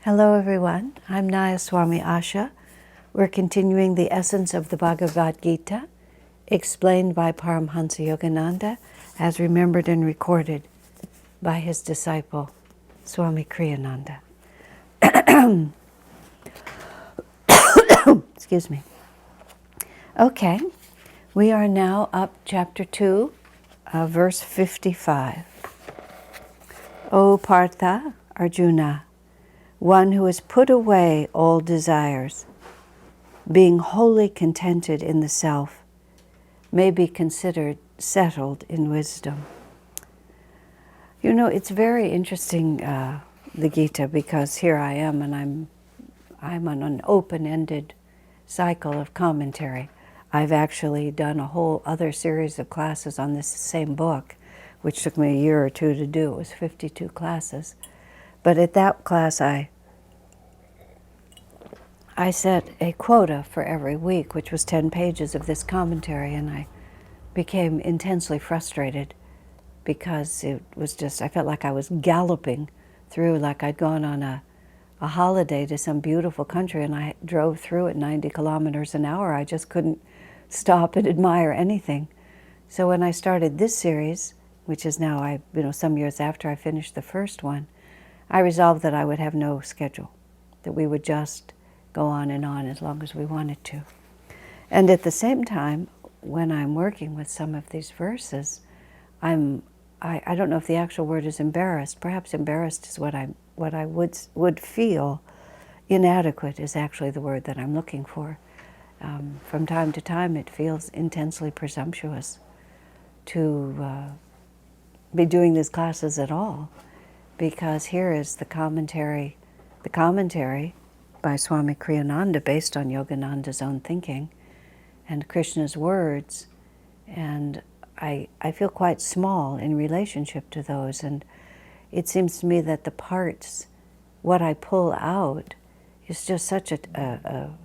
Hello everyone, I'm Nayaswami Asha. We're continuing the essence of the Bhagavad Gita, explained by Paramhansa Yogananda, as remembered and recorded by his disciple, Swami Kriyananda. Excuse me. Okay, we are now up chapter 2, verse 55. O Partha, Arjuna, one who has put away all desires, being wholly contented in the self, may be considered settled in wisdom. You know, it's very interesting, the Gita, because here I am, and I'm on an open-ended cycle of commentary. I've actually done a whole other series of classes on this same book, which took me a year or two to do. It was 52 classes. But at that class, I set a quota for every week, which was 10 pages of this commentary, and I became intensely frustrated because it was just, I felt like I was galloping through, like I'd gone on a holiday to some beautiful country, and I drove through at 90 kilometers an hour. I just couldn't stop and admire anything. So when I started this series, which is now, some years after I finished the first one, I resolved that I would have no schedule, that we would just go on as long as we wanted to. And at the same time, when I'm working with some of these verses, I don't know if the actual word is embarrassed. Perhaps embarrassed is what I would feel. Inadequate is actually the word that I'm looking for. From time to time, it feels intensely presumptuous to be doing these classes at all, because here is the commentary by Swami Kriyananda based on Yogananda's own thinking and Krishna's words, and I feel quite small in relationship to those, and it seems to me that the parts, what I pull out, is just such an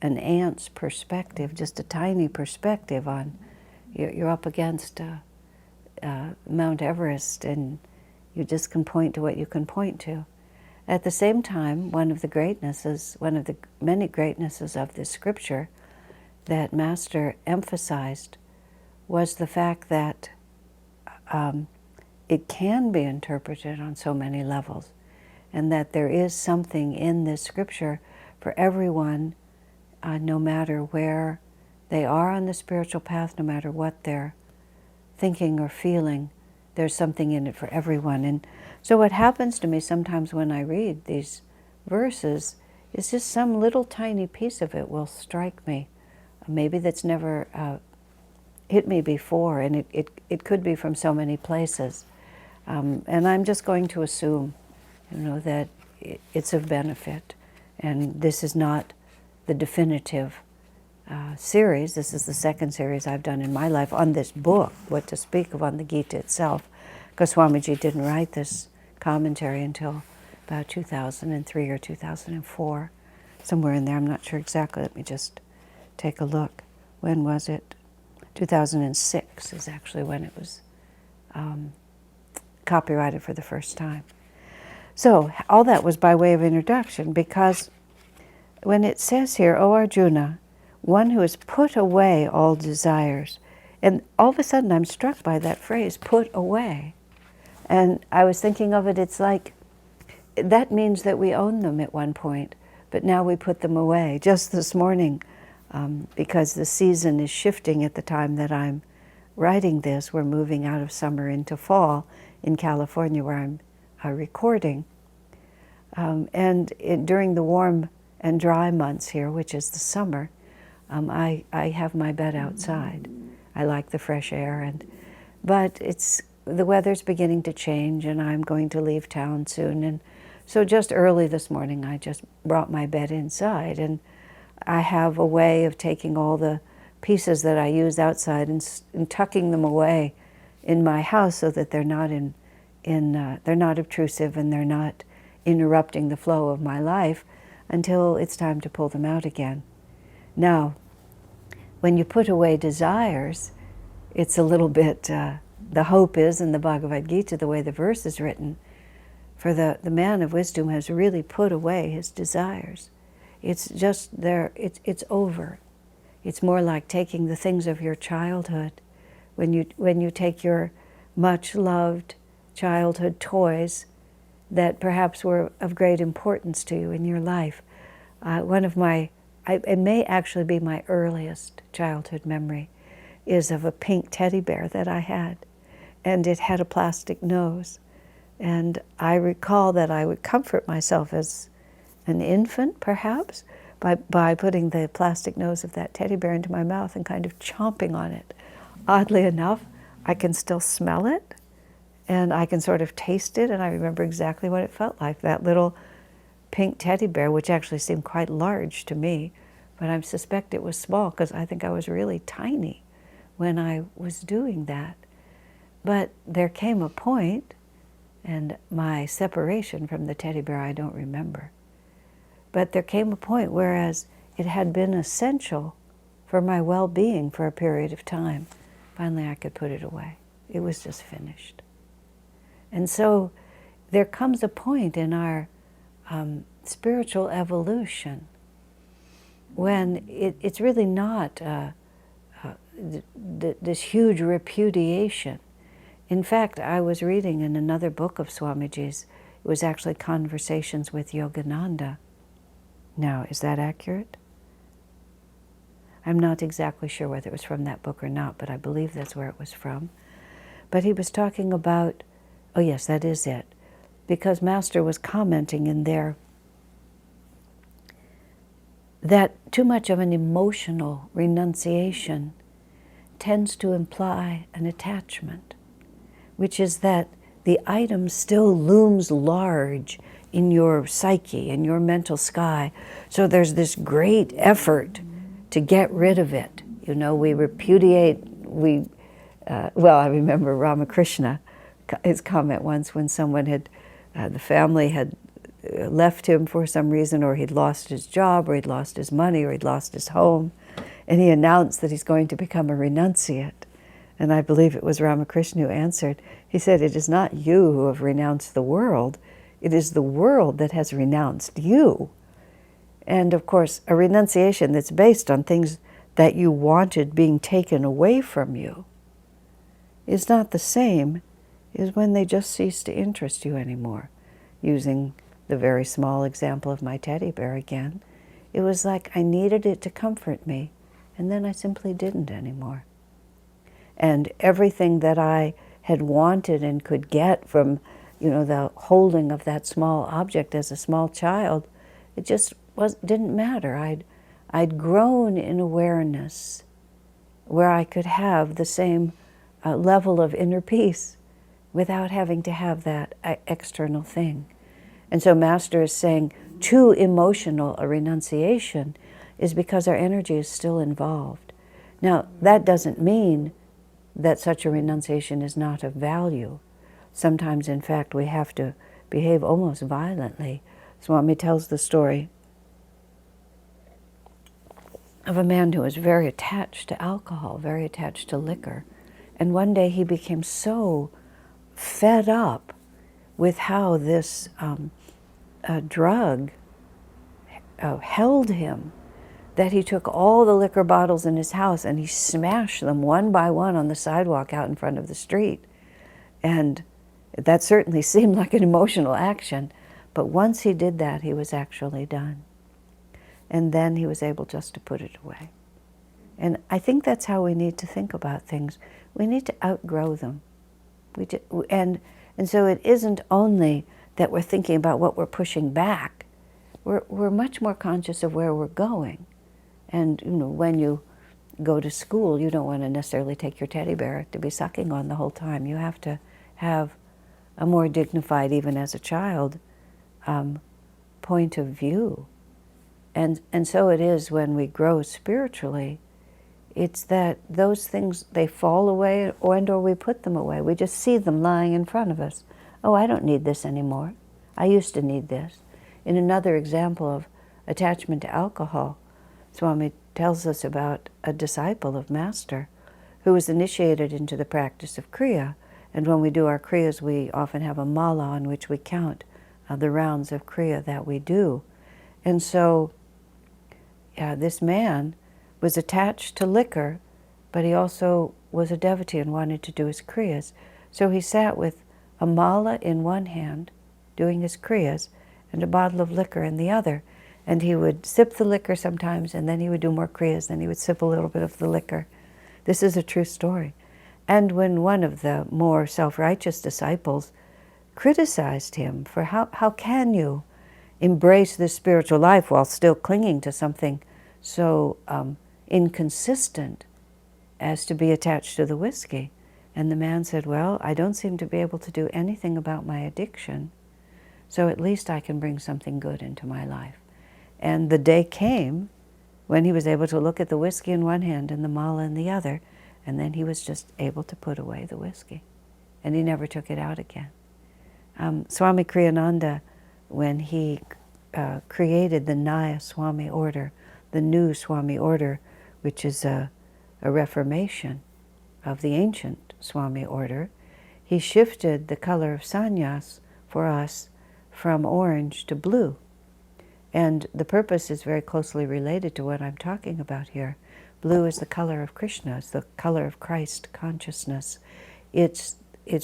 ant's perspective, just a tiny perspective on, you're up against Mount Everest, and you just can point to what you can point to. At the same time, one of the many greatnesses of this scripture that Master emphasized was the fact that it can be interpreted on so many levels, and that there is something in this scripture for everyone, no matter where they are on the spiritual path, no matter what they're thinking or feeling, there's something in it for everyone. And so what happens to me sometimes when I read these verses is just some little tiny piece of it will strike me, maybe that's never hit me before, and it could be from so many places. And I'm just going to assume, that it's of benefit. And this is not the definitive series. This is the second series I've done in my life on this book, what to speak of on the Gita itself, because Swamiji didn't write this commentary until about 2003 or 2004, somewhere in there. I'm not sure exactly. Let me just take a look. When was it? 2006 is actually when it was copyrighted for the first time. So all that was by way of introduction, because when it says here, O Arjuna, one who has put away all desires, and all of a sudden I'm struck by that phrase, put away. And I was thinking of it, it's like, that means that we own them at one point, but now we put them away. Just this morning, because the season is shifting at the time that I'm writing this, we're moving out of summer into fall in California, where I'm recording. During the warm and dry months here, which is the summer, I have my bed outside. I like the fresh air, but the weather's beginning to change, and I'm going to leave town soon. And so just early this morning, I just brought my bed inside, and I have a way of taking all the pieces that I use outside and tucking them away in my house so that they're not they're not obtrusive, and they're not interrupting the flow of my life until it's time to pull them out again. Now, when you put away desires, it's a little bit, the hope is in the Bhagavad Gita, the way the verse is written, For the man of wisdom has really put away his desires. It's just there, it's over. It's more like taking the things of your childhood. When you take your much loved childhood toys that perhaps were of great importance to you in your life. It may actually be my earliest childhood memory, is of a pink teddy bear that I had, and it had a plastic nose. And I recall that I would comfort myself as an infant, perhaps, by putting the plastic nose of that teddy bear into my mouth and kind of chomping on it. Oddly enough, I can still smell it, and I can sort of taste it, and I remember exactly what it felt like, that little pink teddy bear, which actually seemed quite large to me, but I suspect it was small because I think I was really tiny when I was doing that. But there came a point, and my separation from the teddy bear I don't remember, but there came a point whereas it had been essential for my well-being for a period of time, finally I could put it away. It was just finished. And so there comes a point in our spiritual evolution when it's really not this huge repudiation. In fact, I was reading in another book of Swamiji's, it was actually Conversations with Yogananda. Now, is that accurate? I'm not exactly sure whether it was from that book or not, but I believe that's where it was from. But he was talking about, oh yes, that is it, because Master was commenting in there that too much of an emotional renunciation tends to imply an attachment, which is that the item still looms large in your psyche, in your mental sky. So there's this great effort to get rid of it. You know, we repudiate, I remember Ramakrishna, his comment once when someone had, the family had left him for some reason, or he'd lost his job, or he'd lost his money, or he'd lost his home, and he announced that he's going to become a renunciate. And I believe it was Ramakrishna who answered. He said, "It is not you who have renounced the world, it is the world that has renounced you." And of course, a renunciation that's based on things that you wanted being taken away from you is not the same as when they just cease to interest you anymore. Using the very small example of my teddy bear again, it was like I needed it to comfort me, and then I simply didn't anymore. And everything that I had wanted and could get from, the holding of that small object as a small child, it just didn't matter. I'd grown in awareness where I could have the same level of inner peace without having to have that external thing. And so Master is saying too emotional a renunciation is because our energy is still involved. Now, that doesn't mean that such a renunciation is not of value. Sometimes, in fact, we have to behave almost violently. Swami tells the story of a man who was very attached to alcohol, very attached to liquor. And one day he became so fed up with how this drug held him that he took all the liquor bottles in his house and he smashed them one by one on the sidewalk out in front of the street. And that certainly seemed like an emotional action, but once he did that, he was actually done. And then he was able just to put it away. And I think that's how we need to think about things. We need to outgrow them. And so it isn't only that we're thinking about what we're pushing back. We're much more conscious of where we're going. And when you go to school, you don't want to necessarily take your teddy bear to be sucking on the whole time. You have to have a more dignified, even as a child, point of view. And so it is when we grow spiritually, it's that those things, they fall away or we put them away. We just see them lying in front of us. Oh, I don't need this anymore. I used to need this. In another example of attachment to alcohol, Swami tells us about a disciple of Master who was initiated into the practice of Kriya. And when we do our Kriyas, we often have a mala on which we count the rounds of Kriya that we do. And so this man was attached to liquor, but he also was a devotee and wanted to do his Kriyas. So he sat with a mala in one hand, doing his Kriyas, and a bottle of liquor in the other. And he would sip the liquor sometimes, and then he would do more Kriyas, then he would sip a little bit of the liquor. This is a true story. And when one of the more self-righteous disciples criticized him for how can you embrace this spiritual life while still clinging to something so inconsistent as to be attached to the whiskey? And the man said, well, I don't seem to be able to do anything about my addiction, so at least I can bring something good into my life. And the day came when he was able to look at the whiskey in one hand and the mala in the other, and then he was just able to put away the whiskey. And he never took it out again. Swami Kriyananda, when he created the Nayaswami order, the new Swami order, which is a reformation of the ancient Swami order, he shifted the color of sannyas for us from orange to blue. And the purpose is very closely related to what I'm talking about here. Blue is the color of Krishna, it's the color of Christ consciousness. It's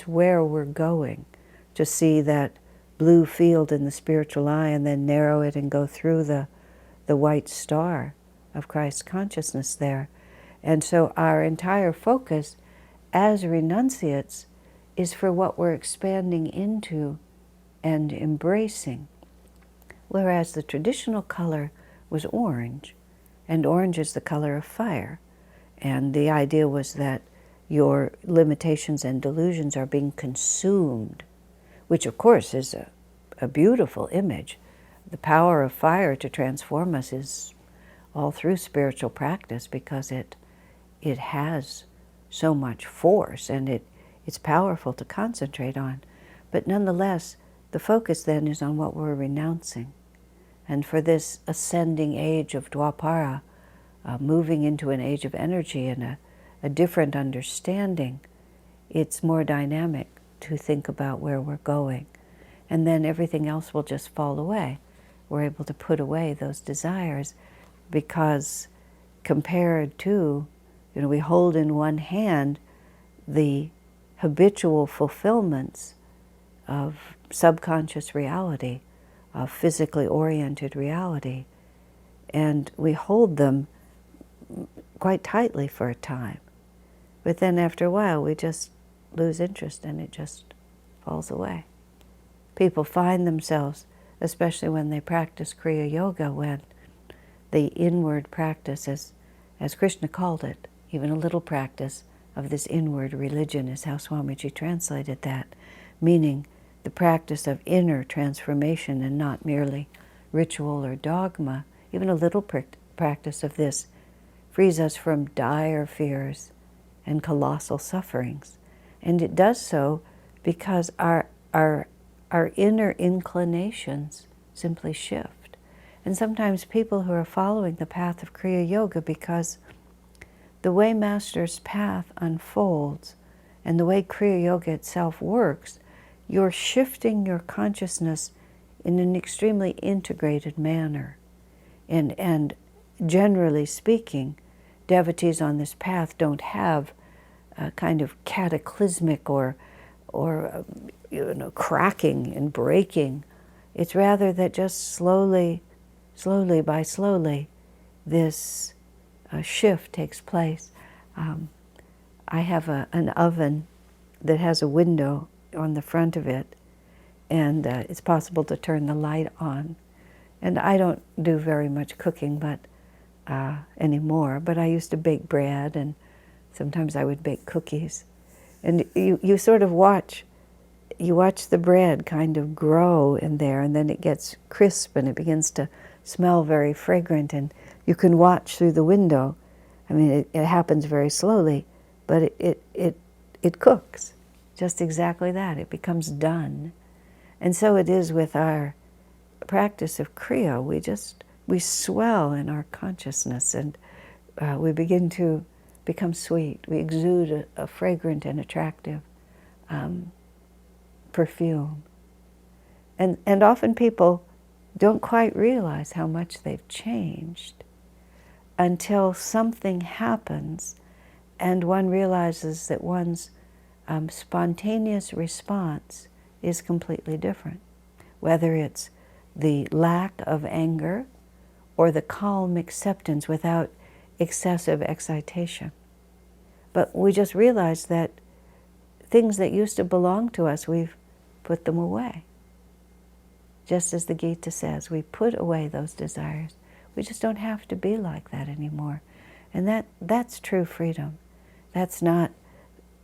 where we're going, to see that blue field in the spiritual eye and then narrow it and go through the white star of Christ consciousness there. And so our entire focus as renunciates is for what we're expanding into and embracing. Whereas the traditional color was orange, and orange is the color of fire. And the idea was that your limitations and delusions are being consumed, which of course is a beautiful image. The power of fire to transform us is all through spiritual practice, because it has so much force, and it's powerful to concentrate on. But nonetheless, the focus then is on what we're renouncing. And for this ascending age of Dwapara, moving into an age of energy and a different understanding, it's more dynamic to think about where we're going. And then everything else will just fall away. We're able to put away those desires, because compared to, we hold in one hand the habitual fulfillments of subconscious reality, of physically oriented reality, and we hold them quite tightly for a time. But then after a while we just lose interest and it just falls away. People find themselves, especially when they practice Kriya Yoga, when the inward practice, as Krishna called it, even a little practice of this inward religion is how Swamiji translated that, meaning the practice of inner transformation and not merely ritual or dogma. Even a little practice of this frees us from dire fears and colossal sufferings. And it does so because our inner inclinations simply shift. And sometimes people who are following the path of Kriya Yoga, because the way Master's path unfolds and the way Kriya Yoga itself works, you're shifting your consciousness in an extremely integrated manner. And generally speaking, devotees on this path don't have a kind of cataclysmic or cracking and breaking. It's rather that just slowly by slowly, this shift takes place. I have an oven that has a window on the front of it, and it's possible to turn the light on. And I don't do very much cooking anymore, but I used to bake bread, and sometimes I would bake cookies. And you sort of watch the bread kind of grow in there, and then it gets crisp and it begins to smell very fragrant, and you can watch through the window. I mean, it happens very slowly, but it cooks. Just exactly that. It becomes done. And so it is with our practice of Kriya. We swell in our consciousness, and we begin to become sweet. We exude a fragrant and attractive perfume. And often people don't quite realize how much they've changed until something happens and one realizes that one's spontaneous response is completely different. Whether it's the lack of anger or the calm acceptance without excessive excitation. But we just realize that things that used to belong to us, we've put them away. Just as the Gita says, we put away those desires. We just don't have to be like that anymore. And that's true freedom. That's not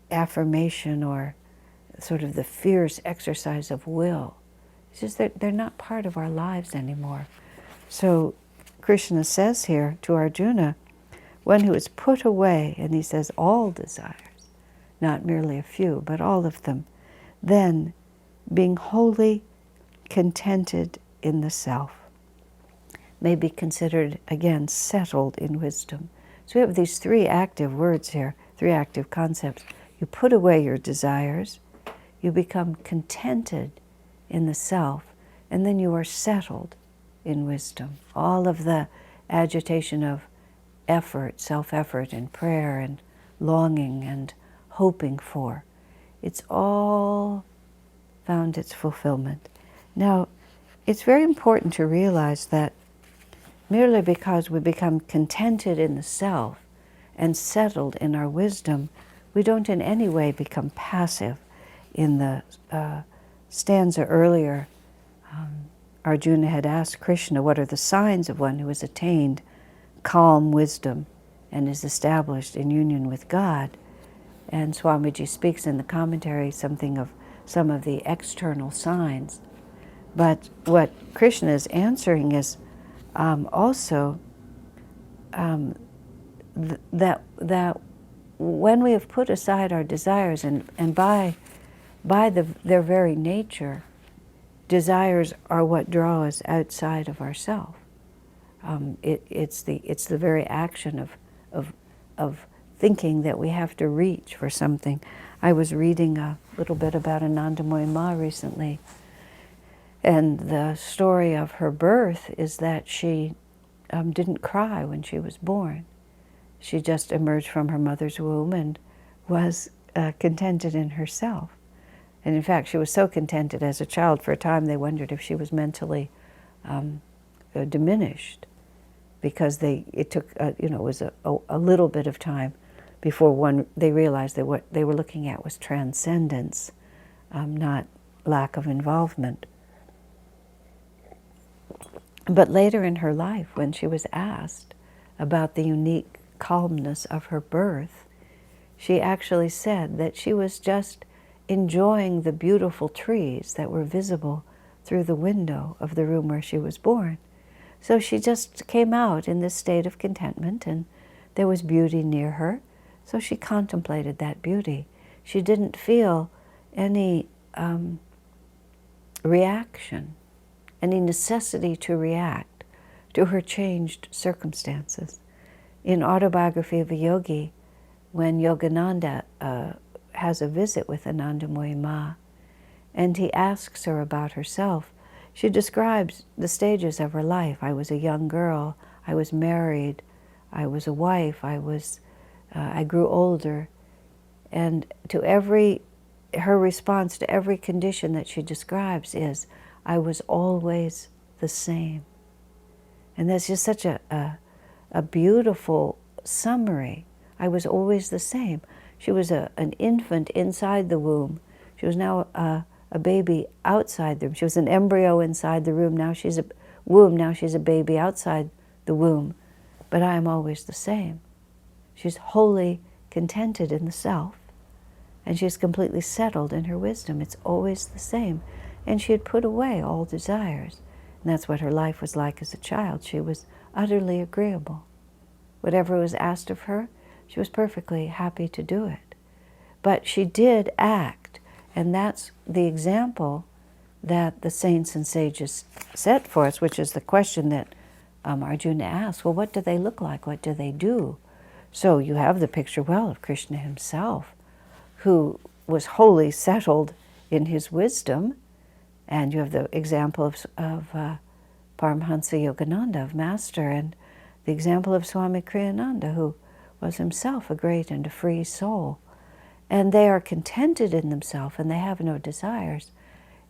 affirmation or sort of the fierce exercise of will. It's just that they're not part of our lives anymore. So Krishna says here to Arjuna, one who has put away, and he says all desires, not merely a few, but all of them, then being wholly contented in the self, may be considered, again, settled in wisdom. So we have these three active words here, three active concepts. You put away your desires, you become contented in the self, and then you are settled in wisdom. All of the agitation of effort, self-effort, and prayer, and longing, and hoping for, it's all found its fulfillment. Now, it's very important to realize that merely because we become contented in the self and settled in our wisdom, we don't in any way become passive. In the stanza earlier, Arjuna had asked Krishna, what are the signs of one who has attained calm wisdom and is established in union with God? And Swamiji speaks in the commentary something of some of the external signs. But what Krishna is answering is also that when we have put aside our desires, and by their very nature, desires are what draw us outside of ourself. It's the very action of thinking that we have to reach for something. I was reading a little bit about Ananda Ma recently, and the story of her birth is that she didn't cry when she was born. She just emerged from her mother's womb and was contented in herself. And in fact, she was so contented as a child, for a time they wondered if she was mentally diminished, because it took, it was a little bit of time before they realized that what they were looking at was transcendence, not lack of involvement. But later in her life, when she was asked about the unique calmness of her birth, she actually said that she was just enjoying the beautiful trees that were visible through the window of the room where she was born. So she just came out in this state of contentment, and there was beauty near her, so she contemplated that beauty. She didn't feel any reaction, any necessity to react to her changed circumstances. In Autobiography of a Yogi, when Yogananda has a visit with Anandamoyi Ma, and he asks her about herself, she describes the stages of her life. I was a young girl, I was married, I was a wife, I grew older, and her response to every condition that she describes is, I was always the same. And that's just such a beautiful summary. I was always the same. She was an infant inside the womb. She was now a baby outside the womb. She was an embryo inside the womb. Now she's a baby outside the womb. But I am always the same. She's wholly contented in the self, and she's completely settled in her wisdom. It's always the same. And she had put away all desires. And that's what her life was like as a child. She was utterly agreeable. Whatever was asked of her, she was perfectly happy to do it. But she did act, and that's the example that the saints and sages set for us, which is the question that Arjuna asked. Well, what do they look like? What do they do? So you have the picture, well, of Krishna himself, who was wholly settled in his wisdom, And you have the example of Paramhansa Yogananda, of Master, and the example of Swami Kriyananda, who was himself a great and a free soul. And they are contented in themselves, and they have no desires,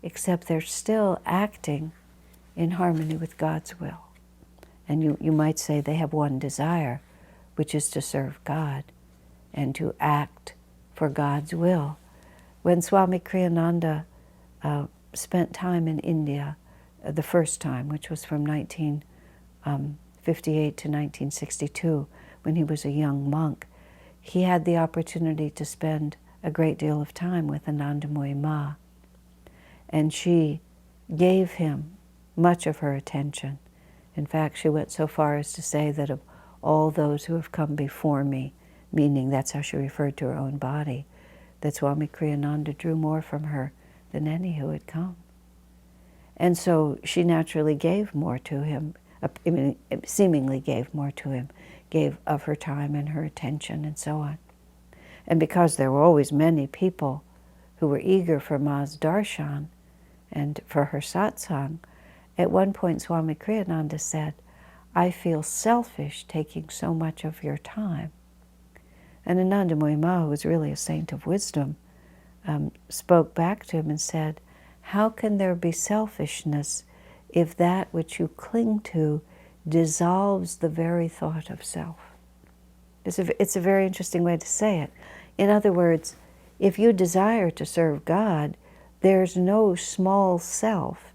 except they're still acting in harmony with God's will. And you might say they have one desire, which is to serve God and to act for God's will. When Swami Kriyananda spent time in India, the first time, which was from 1958 to 1962, when he was a young monk, he had the opportunity to spend a great deal of time with Anandamoyi Ma. And she gave him much of her attention. In fact, she went so far as to say that of all those who have come before me, meaning that's how she referred to her own body, that Swami Kriyananda drew more from her than any who had come. And so she naturally gave more to him, seemingly gave more to him, gave of her time and her attention and so on. And because there were always many people who were eager for Ma's darshan and for her satsang, at one point Swami Kriyananda said, "I feel selfish taking so much of your time." And Anandamoyi Ma, who was really a saint of wisdom, spoke back to him and said, "How can there be selfishness if that which you cling to dissolves the very thought of self?" It's a very interesting way to say it. In other words, if you desire to serve God, there's no small self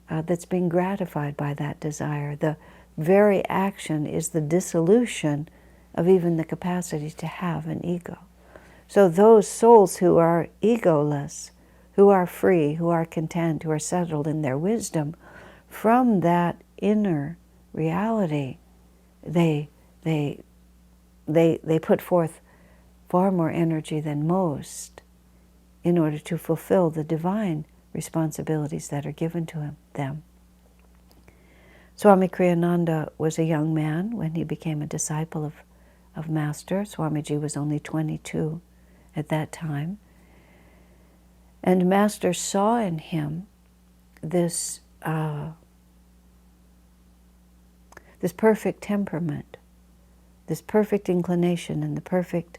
that's being gratified by that desire. The very action is the dissolution of even the capacity to have an ego. So those souls who are egoless, who are free, who are content, who are settled in their wisdom, from that inner reality, they put forth far more energy than most in order to fulfill the divine responsibilities that are given to them. Swami Kriyananda was a young man when he became a disciple of Master. Swamiji was only 22 at that time. And Master saw in him this perfect temperament, this perfect inclination, and the perfect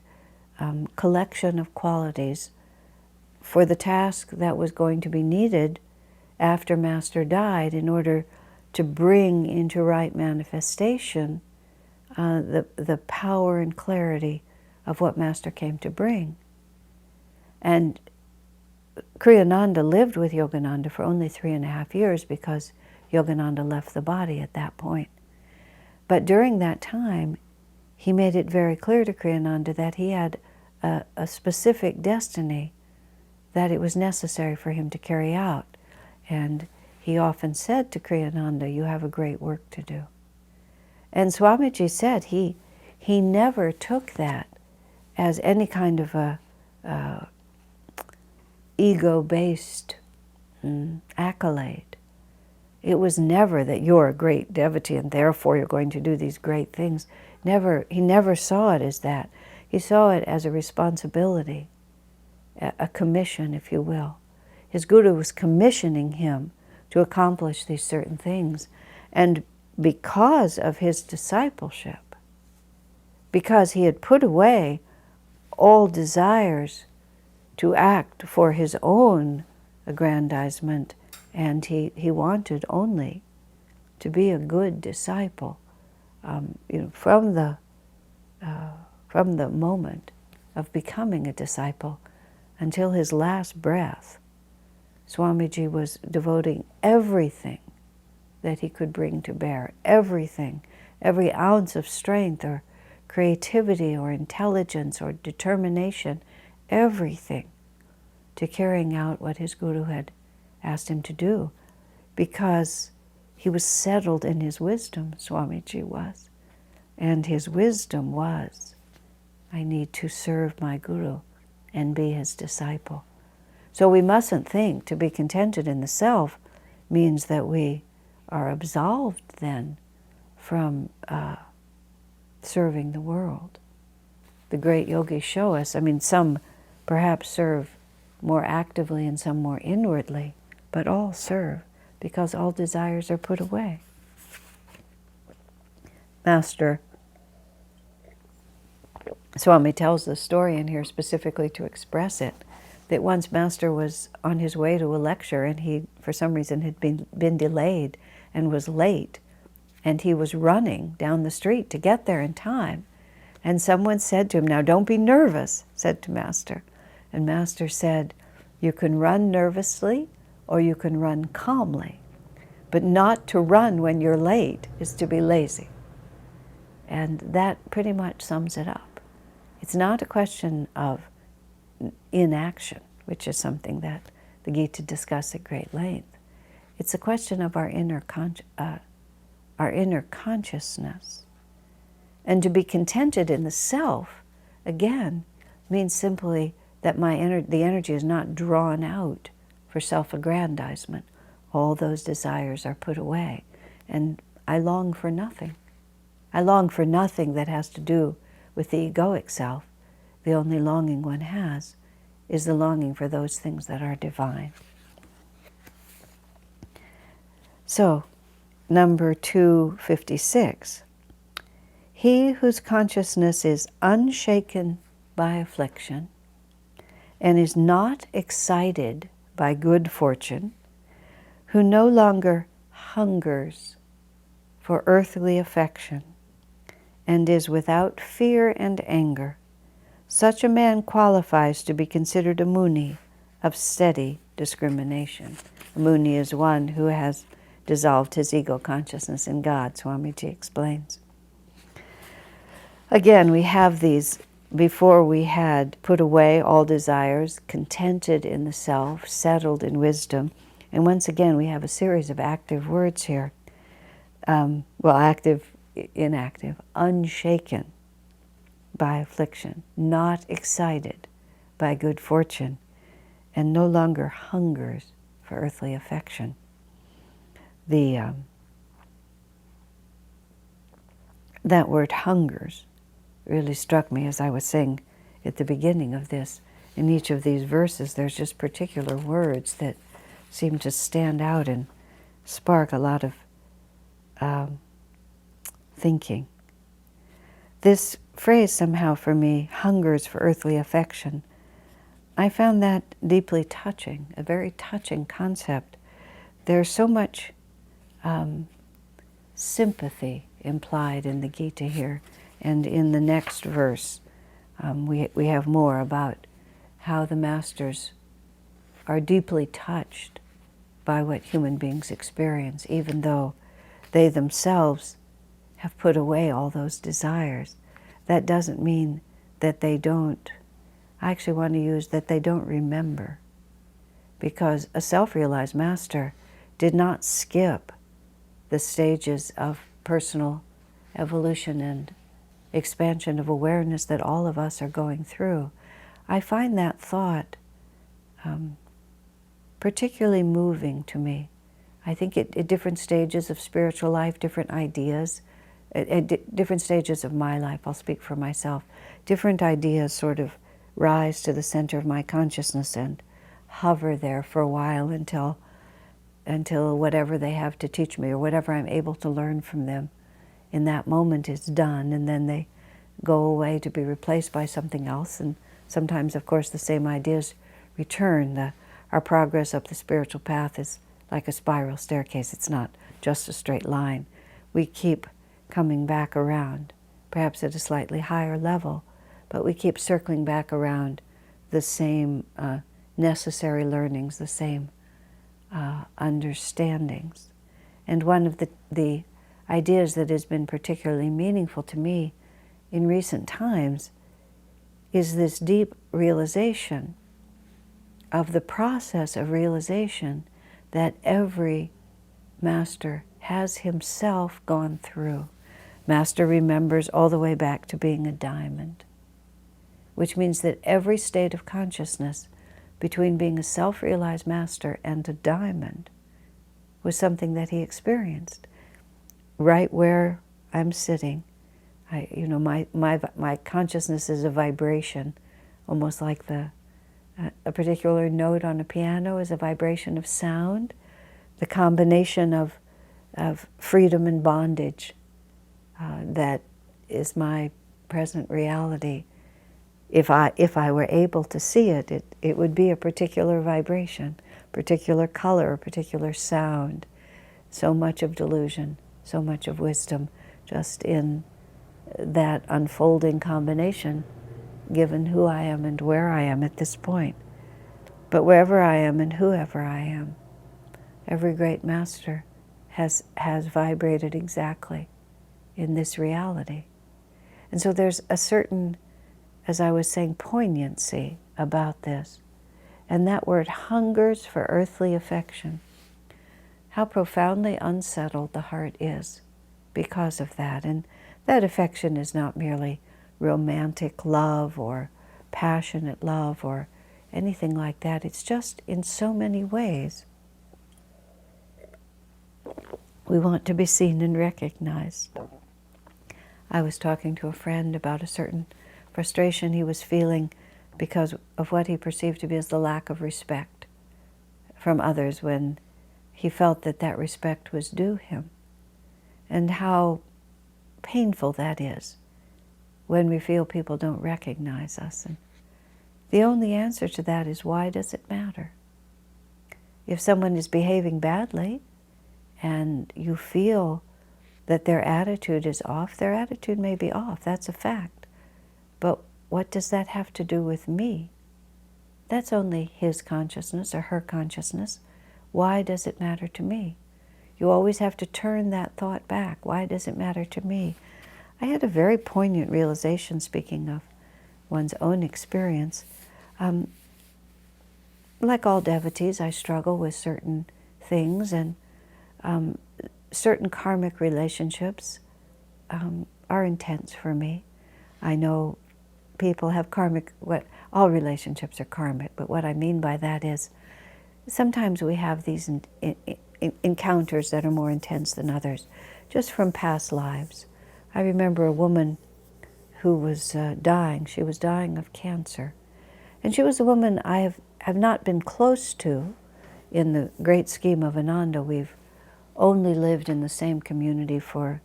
collection of qualities for the task that was going to be needed after Master died in order to bring into right manifestation the power and clarity of what Master came to bring. And Kriyananda lived with Yogananda for only 3.5 years because Yogananda left the body at that point. But during that time, he made it very clear to Kriyananda that he had a specific destiny that it was necessary for him to carry out. And he often said to Kriyananda, "You have a great work to do." And Swamiji said he never took that as any kind of a ego-based accolade. It was never that you're a great devotee and therefore you're going to do these great things. He never saw it as that. He saw it as a responsibility, a commission, if you will. His Guru was commissioning him to accomplish these certain things. And because of his discipleship, because he had put away all desires to act for his own aggrandizement, and he wanted only to be a good disciple, from the moment of becoming a disciple until his last breath, Swamiji was devoting everything that he could bring to bear, everything, every ounce of strength or creativity or intelligence or determination, everything to carrying out what his Guru had asked him to do, because he was settled in his wisdom, Swamiji was. And his wisdom was, I need to serve my Guru and be his disciple. So we mustn't think to be contented in the self means that we are absolved then from serving the world. The great yogis show us, some perhaps serve more actively and some more inwardly, but all serve, because all desires are put away. Master Swami tells the story in here specifically to express it, that once Master was on his way to a lecture and he, for some reason, had been delayed and was late, and he was running down the street to get there in time. And someone said to him, "Now don't be nervous," said to Master. And Master said, "You can run nervously or you can run calmly. But not to run when you're late is to be lazy." And that pretty much sums it up. It's not a question of inaction, which is something that the Gita discusses at great length. It's a question of our inner consciousness. And to be contented in the self, again, means simply that the energy is not drawn out for self-aggrandizement. All those desires are put away. And I long for nothing. I long for nothing that has to do with the egoic self. The only longing one has is the longing for those things that are divine. So, number 256. He whose consciousness is unshaken by affliction and is not excited by good fortune, who no longer hungers for earthly affection and is without fear and anger, such a man qualifies to be considered a Muni of steady discrimination. A Muni is one who has dissolved his ego consciousness in God, Swamiji explains. Again, we have these, before we had put away all desires, contented in the self, settled in wisdom. And once again, we have a series of active words here. Active, inactive, unshaken by affliction, not excited by good fortune, and no longer hungers for earthly affection. That word hungers really struck me as I was saying at the beginning of this. In each of these verses, there's just particular words that seem to stand out and spark a lot of thinking. This phrase somehow for me, hungers for earthly affection, I found that deeply touching, a very touching concept. There's so much sympathy implied in the Gita here, and in the next verse we have more about how the masters are deeply touched by what human beings experience, even though they themselves have put away all those desires. That doesn't mean that they don't, I actually want to use that they don't remember, because a self-realized master did not skip the stages of personal evolution and expansion of awareness that all of us are going through. I find that thought particularly moving to me. I think at different stages of spiritual life, different ideas, at different stages of my life, I'll speak for myself, different ideas sort of rise to the center of my consciousness and hover there for a while until whatever they have to teach me or whatever I'm able to learn from them in that moment is done, and then they go away to be replaced by something else. And sometimes, of course, the same ideas return. Our progress up the spiritual path is like a spiral staircase. It's not just a straight line. We keep coming back around, perhaps at a slightly higher level, but we keep circling back around the same necessary learnings, the same understandings. And one of the ideas that has been particularly meaningful to me in recent times is this deep realization of the process of realization that every master has himself gone through. Master remembers all the way back to being a diamond, which means that every state of consciousness between being a self-realized master and a diamond was something that he experienced. Right where I'm sitting, my consciousness is a vibration, almost like the A particular note on a piano is a vibration of sound, the combination of freedom and bondage that is my present reality. If I were able to see it, it would be a particular vibration, particular color, a particular sound. So much of delusion, so much of wisdom, just in that unfolding combination, given who I am and where I am at this point. But wherever I am and whoever I am, every great master has vibrated exactly in this reality. And so there's a certain, as I was saying, poignancy about this. And that word hungers for earthly affection. How profoundly unsettled the heart is because of that. And that affection is not merely romantic love or passionate love or anything like that. It's just in so many ways we want to be seen and recognized. I was talking to a friend about a certain frustration he was feeling because of what he perceived to be as the lack of respect from others when he felt that that respect was due him, and how painful that is when we feel people don't recognize us. And the only answer to that is, why does it matter? If someone is behaving badly and you feel that their attitude is off, their attitude may be off, that's a fact. But what does that have to do with me? That's only his consciousness or her consciousness. Why does it matter to me? You always have to turn that thought back. Why does it matter to me? I had a very poignant realization, speaking of one's own experience. Like all devotees, I struggle with certain things, and certain karmic relationships are intense for me. I know people have karmic, all relationships are karmic, but what I mean by that is sometimes we have these encounters that are more intense than others, just from past lives. I remember a woman who was dying. She was dying of cancer. And she was a woman I have not been close to in the great scheme of Ananda. We've only lived in the same community for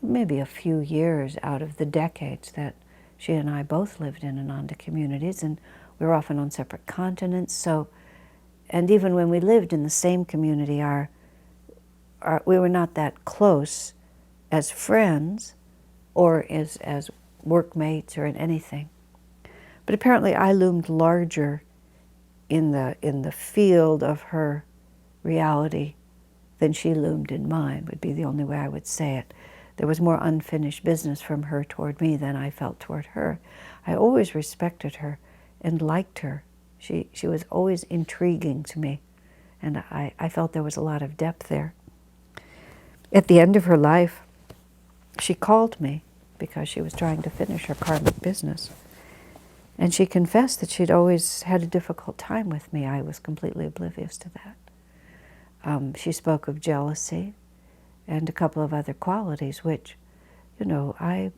maybe a few years out of the decades that she and I both lived in Ananda communities, and we were often on separate continents. So, and even when we lived in the same community, we were not that close as friends or as workmates or in anything. But apparently I loomed larger in the field of her reality than she loomed in mine, would be the only way I would say it. There was more unfinished business from her toward me than I felt toward her. I always respected her and liked her. She was always intriguing to me, and I felt there was a lot of depth there. At the end of her life, she called me because she was trying to finish her karmic business. And she confessed that she'd always had a difficult time with me. I was completely oblivious to that. She spoke of jealousy and a couple of other qualities, which, you know, I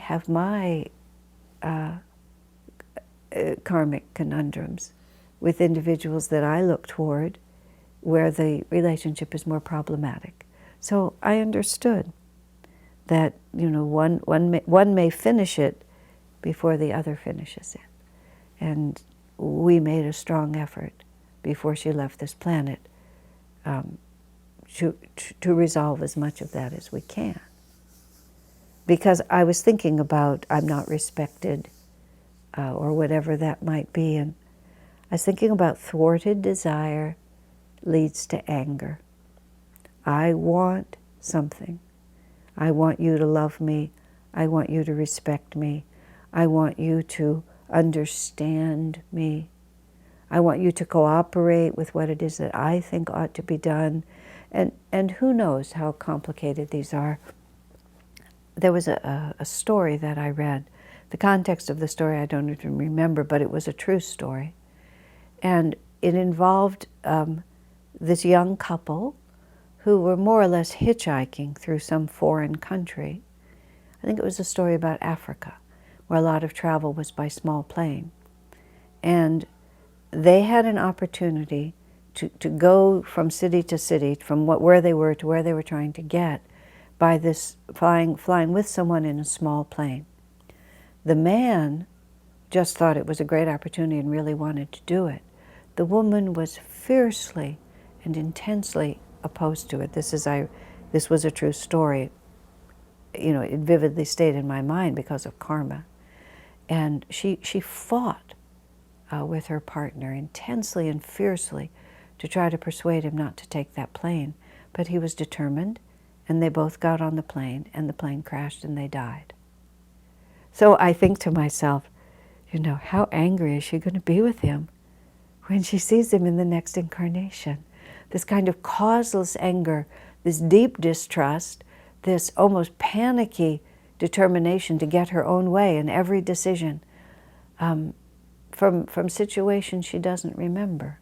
have my karmic conundrums with individuals that I look toward where the relationship is more problematic. So I understood that, you know, one may finish it before the other finishes it. And we made a strong effort before she left this planet to resolve as much of that as we can. Because I was thinking about, I'm not respected, or whatever that might be, and I was thinking about thwarted desire leads to anger. I want something. I want you to love me. I want you to respect me. I want you to understand me. I want you to cooperate with what it is that I think ought to be done. And who knows how complicated these are. There was a story that I read. The context of the story I don't even remember, but it was a true story. And it involved this young couple who were more or less hitchhiking through some foreign country. I think it was a story about Africa, where a lot of travel was by small plane. And they had an opportunity to go from city to city, from where they were to where they were trying to get, by this flying with someone in a small plane. The man just thought it was a great opportunity and really wanted to do it. The woman was fiercely and intensely opposed to it. This was a true story. You know, it vividly stayed in my mind because of karma. And she fought with her partner intensely and fiercely to try to persuade him not to take that plane. But he was determined, and they both got on the plane, and the plane crashed and they died. So I think to myself, you know, how angry is she going to be with him when she sees him in the next incarnation? This kind of causeless anger, this deep distrust, this almost panicky determination to get her own way in every decision, from situations she doesn't remember.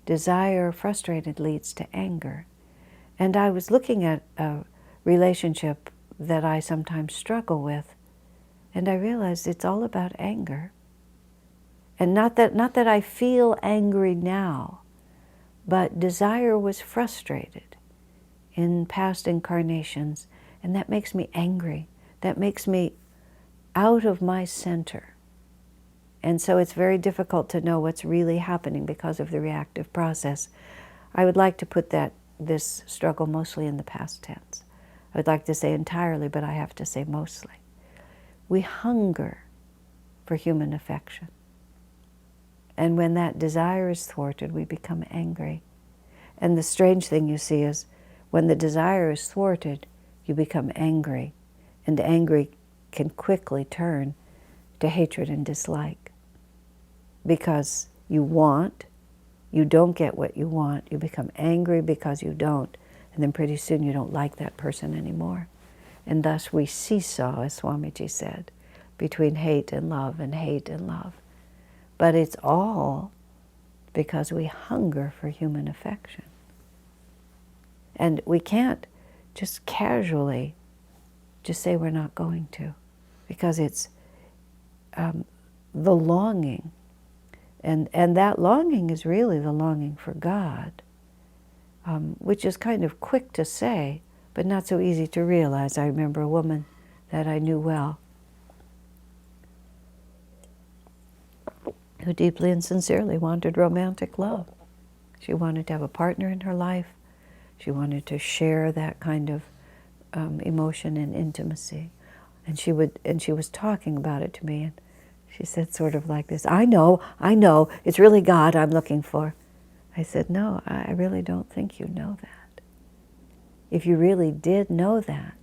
Desire frustrated leads to anger. And I was looking at a relationship that I sometimes struggle with, and I realized it's all about anger. And not that I feel angry now, but desire was frustrated in past incarnations, and that makes me angry. That makes me out of my center. And so it's very difficult to know what's really happening because of the reactive process. I would like to put this struggle mostly in the past tense. I would like to say entirely, but I have to say mostly. We hunger for human affection. And when that desire is thwarted, we become angry. And the strange thing you see is when the desire is thwarted, you become angry. And angry can quickly turn to hatred and dislike. Because you don't get what you want, you become angry because you don't, and then pretty soon you don't like that person anymore. And thus we seesaw, as Swamiji said, between hate and love and hate and love. But it's all because we hunger for human affection. And we can't just casually just say we're not going to, because it's the longing. And that longing is really the longing for God, which is kind of quick to say, but not so easy to realize. I remember a woman that I knew well who deeply and sincerely wanted romantic love. She wanted to have a partner in her life. She wanted to share that kind of emotion and intimacy. And she was talking about it to me, and she said sort of like this, I know, it's really God I'm looking for. I said, no, I really don't think you know that. If you really did know that,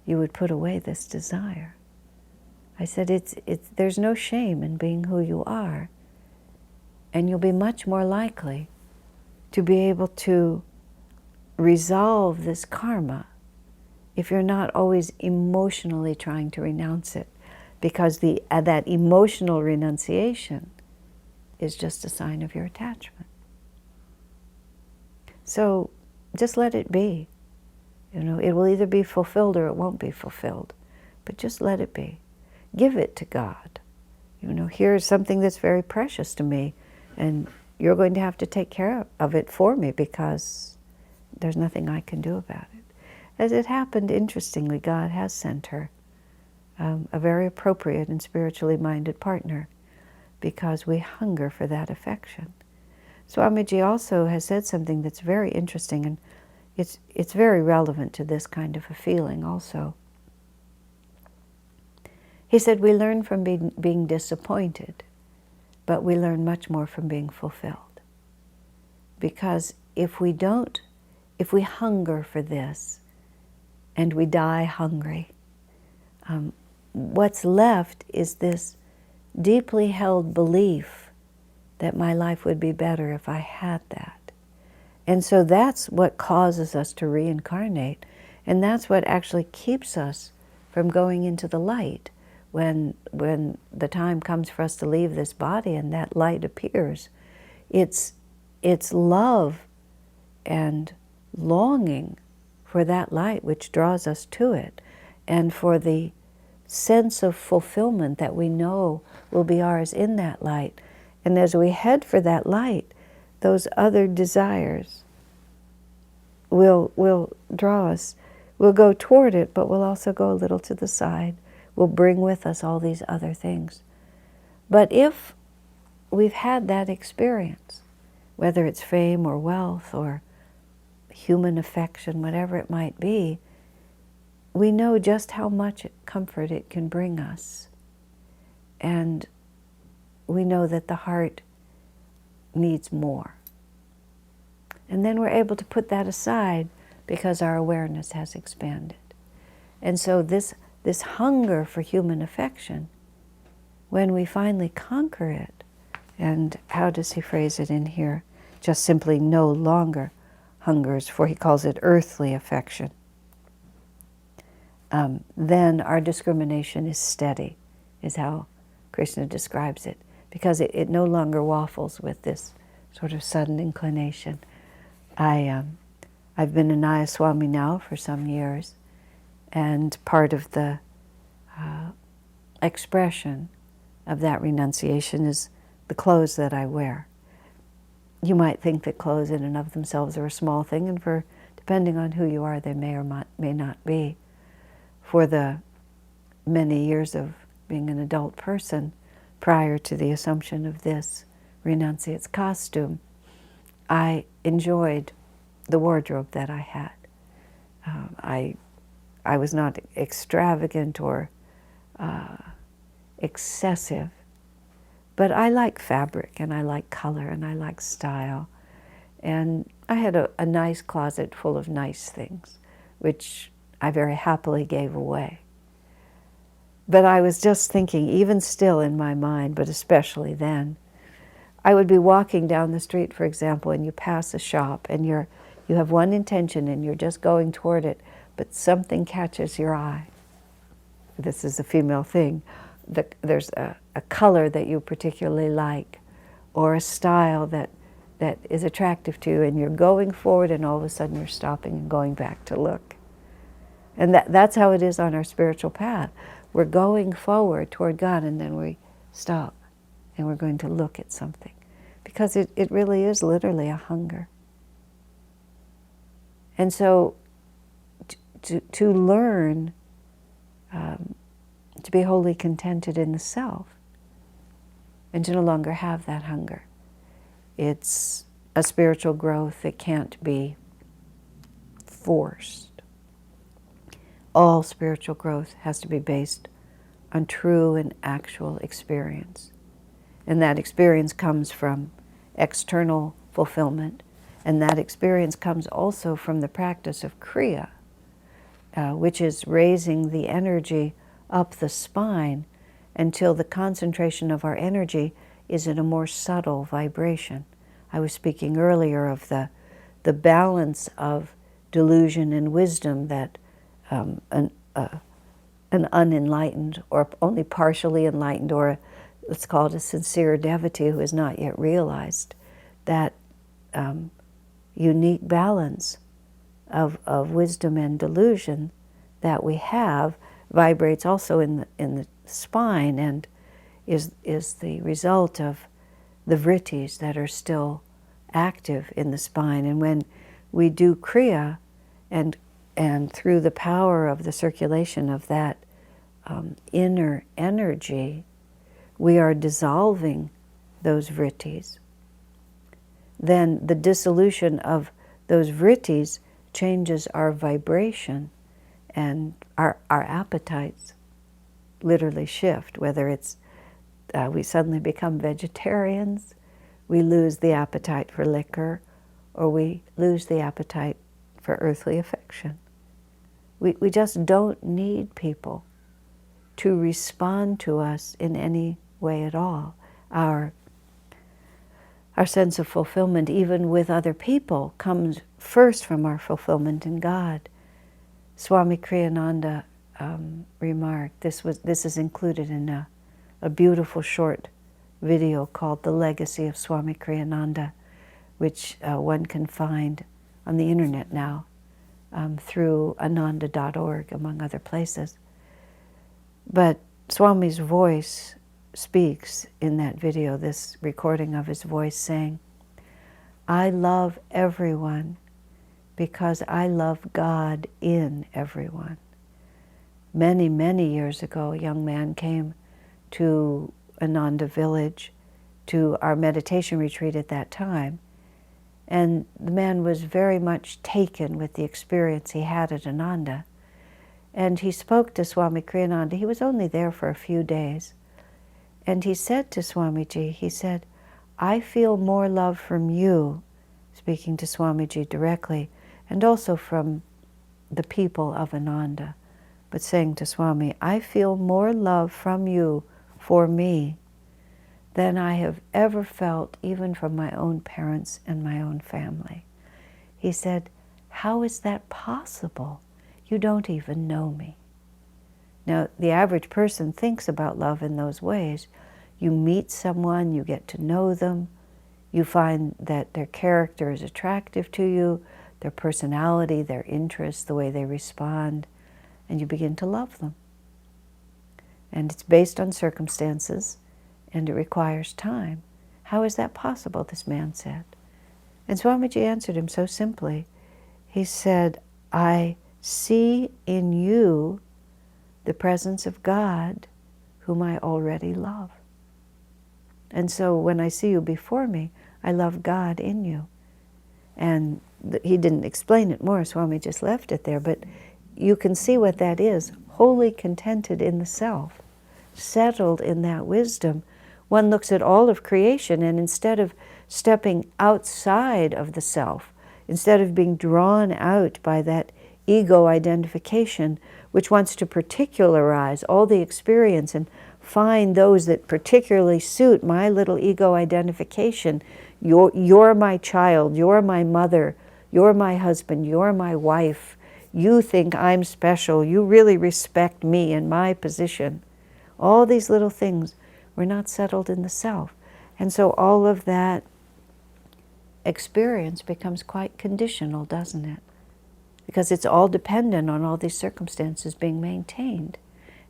you would put away this desire. I said, there's no shame in being who you are, and you'll be much more likely to be able to resolve this karma if you're not always emotionally trying to renounce it. Because that emotional renunciation is just a sign of your attachment. So just let it be. You know, it will either be fulfilled or it won't be fulfilled. But just let it be. Give it to God. You know, here's something that's very precious to me, and you're going to have to take care of it for me because there's nothing I can do about it. As it happened, interestingly, God has sent her a very appropriate and spiritually minded partner, because we hunger for that affection. Swamiji also has said something that's very interesting, and it's very relevant to this kind of a feeling also. He said, we learn from being disappointed, but we learn much more from being fulfilled. Because if we hunger for this, and we die hungry, what's left is this deeply held belief that my life would be better if I had that. And so that's what causes us to reincarnate, and that's what actually keeps us from going into the light. When the time comes for us to leave this body and that light appears, it's love and longing for that light which draws us to it, and for the sense of fulfillment that we know will be ours in that light And as we head for that light, those other desires will draw us. We'll go toward it, but we'll also go a little to the side. We'll bring with us all these other things. But if we've had that experience, whether it's fame or wealth or human affection, whatever it might be, we know just how much comfort it can bring us. And we know that the heart needs more. And then we're able to put that aside because our awareness has expanded. And so this hunger for human affection, when we finally conquer it, and how does he phrase it in here? Just simply no longer hungers, for he calls it earthly affection. Then our discrimination is steady, is how Krishna describes it, because it no longer waffles with this sort of sudden inclination. I've been a Nayaswami now for some years, and part of the expression of that renunciation is the clothes that I wear. You might think that clothes in and of themselves are a small thing, and depending on who you are, they may or may not be. For the many years of being an adult person, prior to the assumption of this renunciate's costume, I enjoyed the wardrobe that I had. I was not extravagant or excessive, but I like fabric, and I like color, and I like style. And I had a nice closet full of nice things, which I very happily gave away. But I was just thinking, even still in my mind, but especially then, I would be walking down the street, for example, and you pass a shop, and you have one intention, and you're just going toward it, but something catches your eye. This is a female thing. There's a color that you particularly like, or a style that is attractive to you, and you're going forward, and all of a sudden you're stopping and going back to look. And that's how it is on our spiritual path. We're going forward toward God, and then we stop, and we're going to look at something. Because it really is literally a hunger. And so to learn to be wholly contented in the self, and to no longer have that hunger, it's a spiritual growth that can't be forced. All spiritual growth has to be based on true and actual experience. And that experience comes from external fulfillment, and that experience comes also from the practice of Kriya, which is raising the energy up the spine until the concentration of our energy is in a more subtle vibration. I was speaking earlier of the balance of delusion and wisdom that an unenlightened, or only partially enlightened, or let's call it a sincere devotee who has not yet realized that unique balance of wisdom and delusion that we have vibrates also in the spine, and is the result of the vrittis that are still active in the spine. And when we do Kriya, and through the power of the circulation of that inner energy, we are dissolving those vrittis, then the dissolution of those vrittis changes our vibration, and our appetites literally shift. Whether it's we suddenly become vegetarians, we lose the appetite for liquor, or we lose the appetite for earthly affection. We just don't need people to respond to us in any way at all. Our sense of fulfillment, even with other people, comes first from our fulfillment in God. Swami Kriyananda remarked, this is included in a beautiful short video called The Legacy of Swami Kriyananda, which one can find on the internet now through ananda.org, among other places. But Swami's voice speaks in that video, this recording of his voice saying, "I love everyone because I love God in everyone." Many, many years ago, a young man came to Ananda village, to our meditation retreat at that time, and the man was very much taken with the experience he had at Ananda. And he spoke to Swami Kriyananda. He was only there for a few days. And he said to Swamiji, he said, "I feel more love from you," speaking to Swamiji directly, and also from the people of Ananda, but saying to Swami, "I feel more love from you for me than I have ever felt even from my own parents and my own family." He said, "How is that possible? You don't even know me." Now, the average person thinks about love in those ways. You meet someone, you get to know them, you find that their character is attractive to you, their personality, their interests, the way they respond, and you begin to love them. And it's based on circumstances, and it requires time. How is that possible, this man said. And Swamiji answered him so simply. He said, "I see in you the presence of God, whom I already love. And so when I see you before me, I love God in you." And he didn't explain it more, Swami just left it there, but you can see what that is. Wholly contented in the self, settled in that wisdom. One looks at all of creation, and instead of stepping outside of the self, instead of being drawn out by that ego identification, which wants to particularize all the experience and find those that particularly suit my little ego identification. You're my child, you're my mother, you're my husband, you're my wife. You think I'm special, you really respect me and my position. All these little things, we're not settled in the self. And so all of that experience becomes quite conditional, doesn't it? Because it's all dependent on all these circumstances being maintained.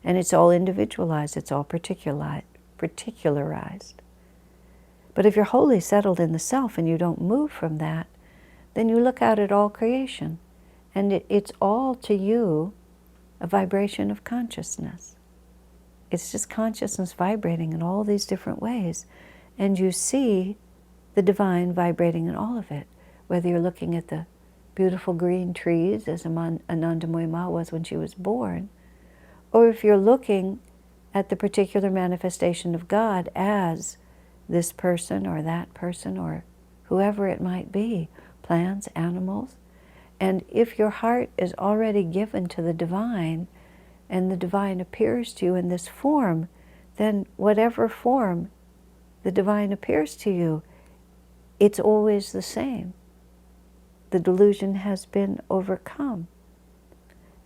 And it's all individualized, it's all particularized. But if you're wholly settled in the self and you don't move from that, then you look out at all creation, and it's all to you a vibration of consciousness. It's just consciousness vibrating in all these different ways. And you see the divine vibrating in all of it, whether you're looking at the beautiful green trees, as Anandamoyi Ma was when she was born, or if you're looking at the particular manifestation of God as this person or that person or whoever it might be, plants, animals. And if your heart is already given to the divine, and the divine appears to you in this form, then whatever form the divine appears to you, it's always the same. The delusion has been overcome.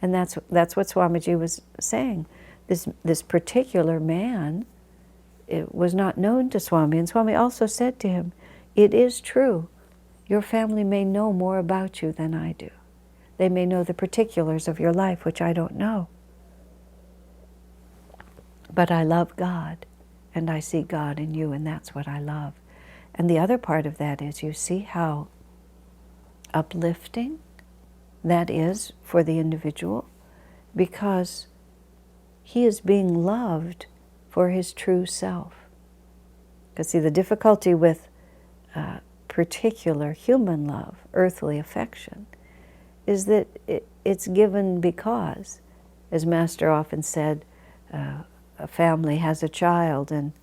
And that's what Swamiji was saying. This particular man, it was not known to Swami. And Swami also said to him, "It is true, your family may know more about you than I do. They may know the particulars of your life, which I don't know. But I love God, and I see God in you, and that's what I love." And the other part of that is, you see how uplifting that is for the individual, because he is being loved for his true self. Because see, the difficulty with particular human love, earthly affection, is that it's given because, as Master often said, a family has a child and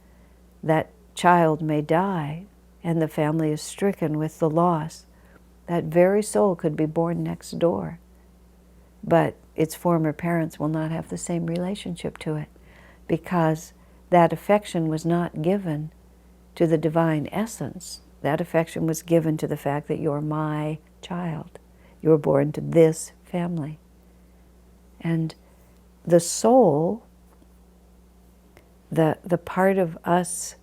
that child may die and the family is stricken with the loss. That very soul could be born next door, but its former parents will not have the same relationship to it, because that affection was not given to the divine essence. That affection was given to the fact that you're my child. You were born to this family. And the soul, the part of us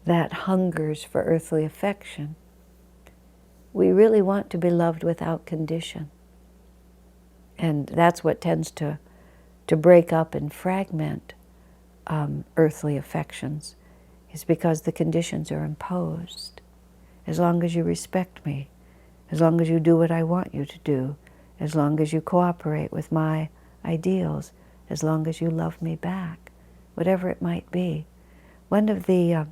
that hungers for earthly affection, we really want to be loved without condition. And that's what tends to break up and fragment earthly affections is because the conditions are imposed. As long as you respect me, as long as you do what I want you to do, as long as you cooperate with my ideals, as long as you love me back, whatever it might be. One of the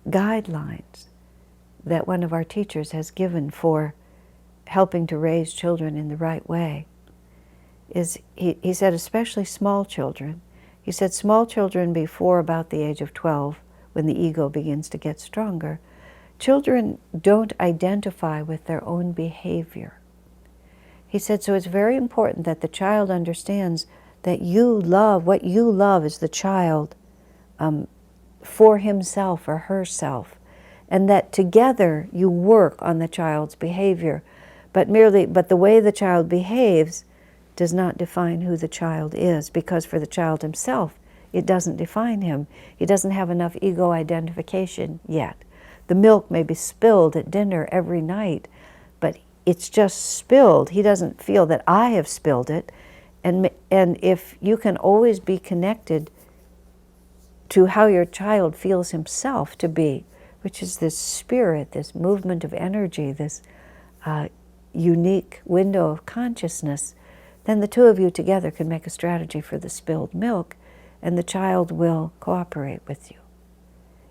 guidelines that one of our teachers has given for helping to raise children in the right way is, he said, especially small children. He said small children before about the age of 12, when the ego begins to get stronger, children don't identify with their own behavior. He said, so it's very important that the child understands that you love, what you love is the child for himself or herself, and that together you work on the child's behavior. But the way the child behaves does not define who the child is, because for the child himself, it doesn't define him. He doesn't have enough ego identification yet. The milk may be spilled at dinner every night, but it's just spilled. He doesn't feel that I have spilled it. And if you can always be connected to how your child feels himself to be, which is this spirit, this movement of energy, this unique window of consciousness, then the two of you together can make a strategy for the spilled milk, and the child will cooperate with you.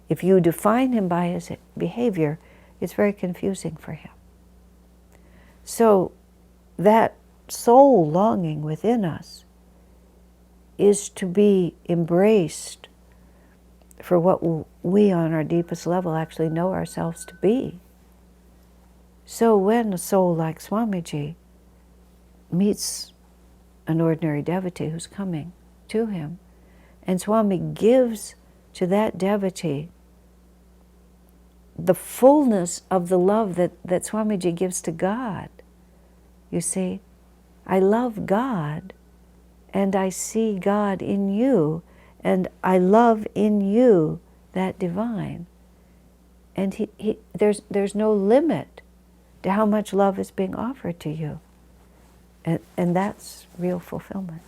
If you define him by his behavior, it's very confusing for him. So that soul longing within us is to be embraced for what we on our deepest level actually know ourselves to be. So when a soul like Swamiji meets an ordinary devotee who's coming to him, and Swami gives to that devotee the fullness of the love that Swamiji gives to God. You see, I love God, and I see God in you, and I love in you that divine. And there's no limit to how much love is being offered to you. And that's real fulfillment.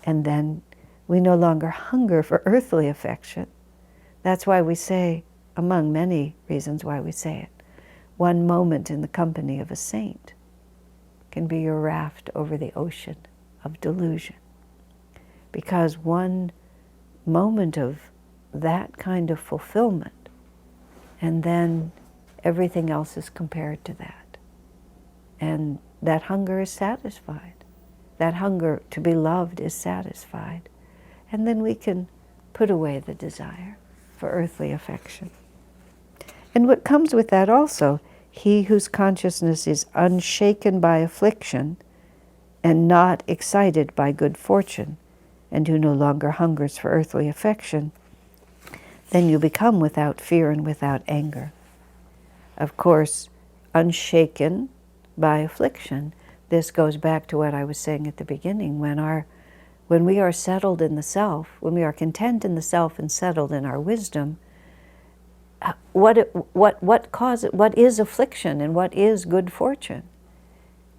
And then we no longer hunger for earthly affection. That's why we say, among many reasons why we say it, one moment in the company of a saint can be your raft over the ocean of delusion. Because one moment of that kind of fulfillment, and then everything else is compared to that. And that hunger is satisfied. That hunger to be loved is satisfied. And then we can put away the desire for earthly affection. And what comes with that also, he whose consciousness is unshaken by affliction and not excited by good fortune, and who no longer hungers for earthly affection, then you become without fear and without anger. Of course, unshaken by affliction, this goes back to what I was saying at the beginning, when we are settled in the self, when we are content in the self and settled in our wisdom, what is affliction and what is good fortune?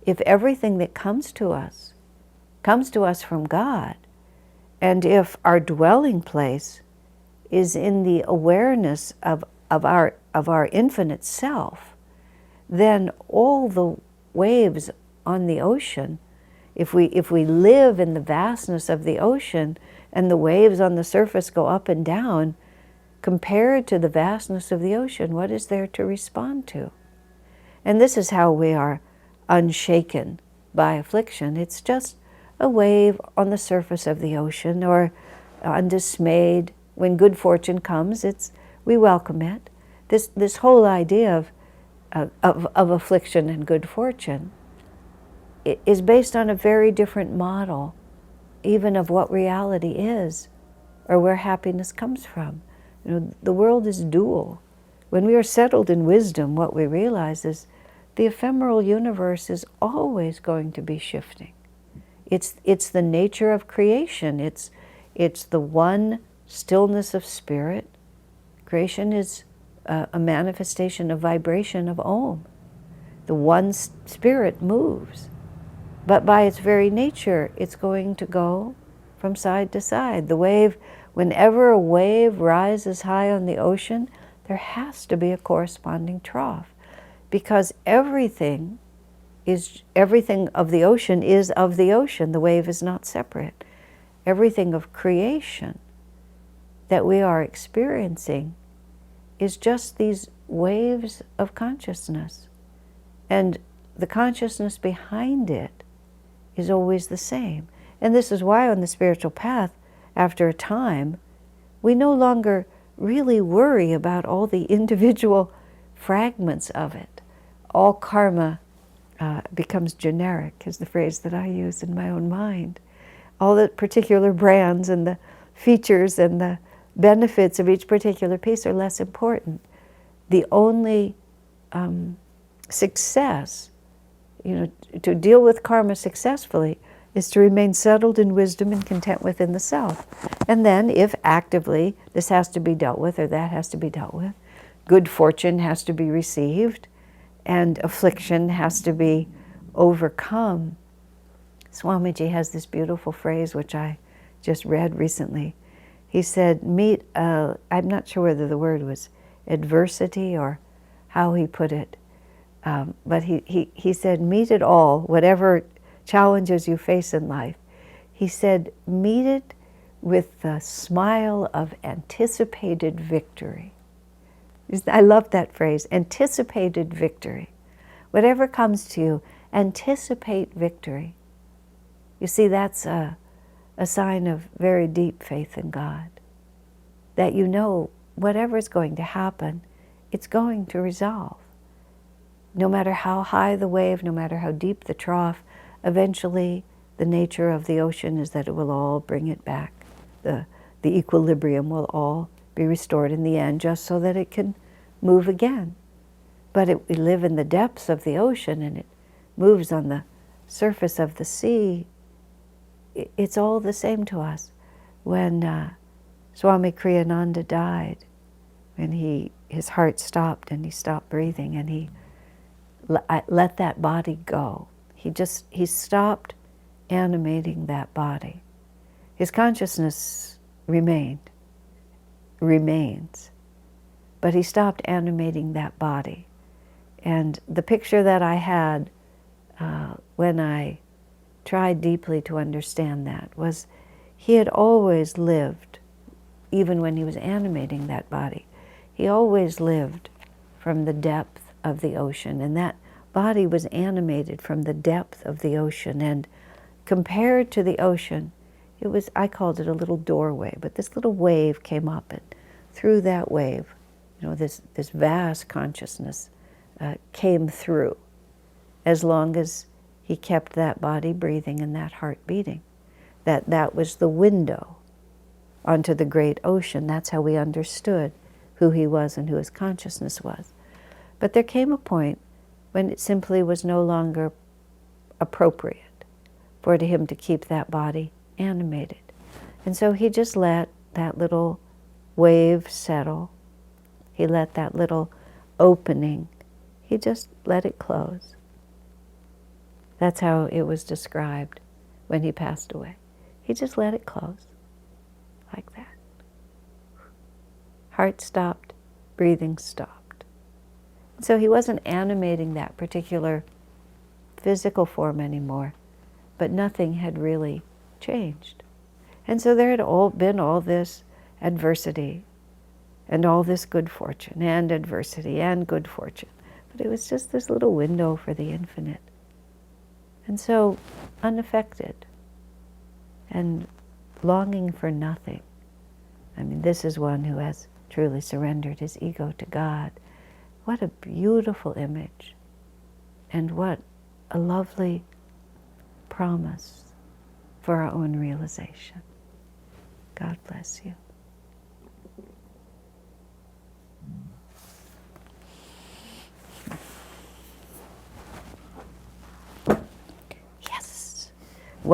If everything that comes to us from God, and if our dwelling place is in the awareness of our infinite self, then all the waves on the ocean, if we live in the vastness of the ocean and the waves on the surface go up and down, compared to the vastness of the ocean, what is there to respond to? And this is how we are unshaken by affliction. It's just a wave on the surface of the ocean, or undismayed. When good fortune comes, we welcome it. This whole idea of affliction and good fortune is based on a very different model, even of what reality is, or where happiness comes from. You know, the world is dual. When we are settled in wisdom, what we realize is the ephemeral universe is always going to be shifting. It's the nature of creation. It's the one stillness of spirit. Creation is a manifestation of vibration of Om. The one spirit moves, but by its very nature, it's going to go from side to side. The wave, whenever a wave rises high on the ocean, there has to be a corresponding trough, because everything of the ocean is of the ocean. The wave is not separate. Everything of creation that we are experiencing is just these waves of consciousness. And the consciousness behind it is always the same. And this is why on the spiritual path, after a time, we no longer really worry about all the individual fragments of it. All karma becomes generic, is the phrase that I use in my own mind. All the particular brands and the features and the benefits of each particular piece are less important. The only success, to deal with karma successfully, is to remain settled in wisdom and content within the self. And then, if actively this has to be dealt with or that has to be dealt with, good fortune has to be received, and affliction has to be overcome. Swamiji has this beautiful phrase, which I just read recently. He said, I'm not sure whether the word was adversity or how he put it, but he said, meet it all, whatever challenges you face in life. He said, meet it with the smile of anticipated victory. I love that phrase, anticipated victory. Whatever comes to you, anticipate victory. You see, that's a sign of very deep faith in God. That you know whatever is going to happen, it's going to resolve. No matter how high the wave, no matter how deep the trough, eventually the nature of the ocean is that it will all bring it back. The equilibrium will all be restored in the end, just so that it can move again. But we live in the depths of the ocean and it moves on the surface of the sea. It's all the same to us. When Swami Kriyananda died, when his heart stopped and he stopped breathing and he let that body go. He stopped animating that body. His consciousness remains, but he stopped animating that body. And the picture that I had when I tried deeply to understand that was he had always lived, even when he was animating that body, he always lived from the depth of the ocean, and that body was animated from the depth of the ocean. And compared to the ocean, I called it a little doorway, but this little wave came up, and through that wave, this vast consciousness came through, as long as he kept that body breathing and that heart beating. That was the window onto the great ocean. That's how we understood who he was and who his consciousness was. But there came a point when it simply was no longer appropriate for him to keep that body animated. And so he just let that little wave settle. He let that little opening, he just let it close. That's how it was described when he passed away. He just let it close, like that. Heart stopped, breathing stopped. So he wasn't animating that particular physical form anymore, but nothing had really changed. And so there had been all this adversity and all this good fortune and adversity and good fortune. But it was just this little window for the infinite. And so unaffected and longing for nothing. I mean, this is one who has truly surrendered his ego to God. What a beautiful image, and what a lovely promise for our own realization. God bless you.